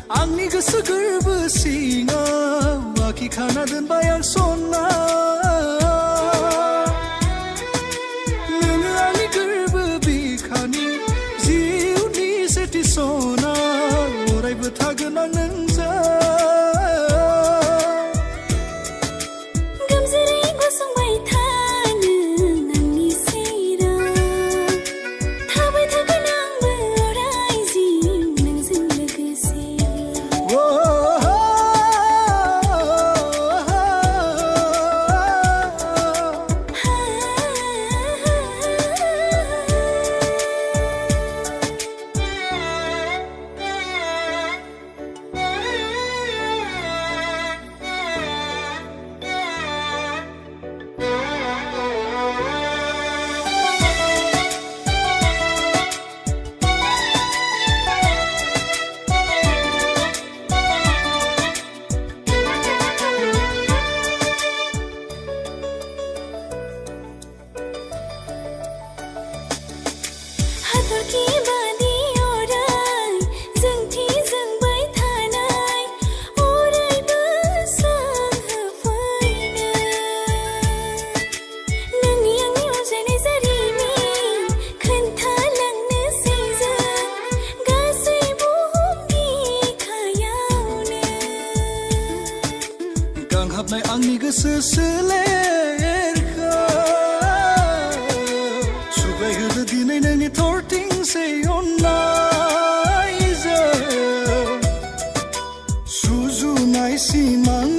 आंनि गोसो गोरबो सिङाव आखि खाना दोनबाय आं सना नोङो आंनि गोरबो बिखानि जिउनि सेथि सना अरायबो थागोन आं नोंजों गोमजोरै गसंबाय था नों आंनि सेराव थाबाय थागोन आंबो अराय जिउ नोंजों लोगोसे हाथरखि बादि अराय जोंथि जोंबाय थानाय अरायबो सोंहोफैनो नोंनि आंनि अनज्लायनाय जारिमिन खोन्थालांनोसै जों गासै बुहुम बिखायावनो गांहाबनाय आंनि गोसो सोलेरखौ सुग्लायहोदो दिनै नोंनि थरथिंसे अननायजों सुजुनाय सिमां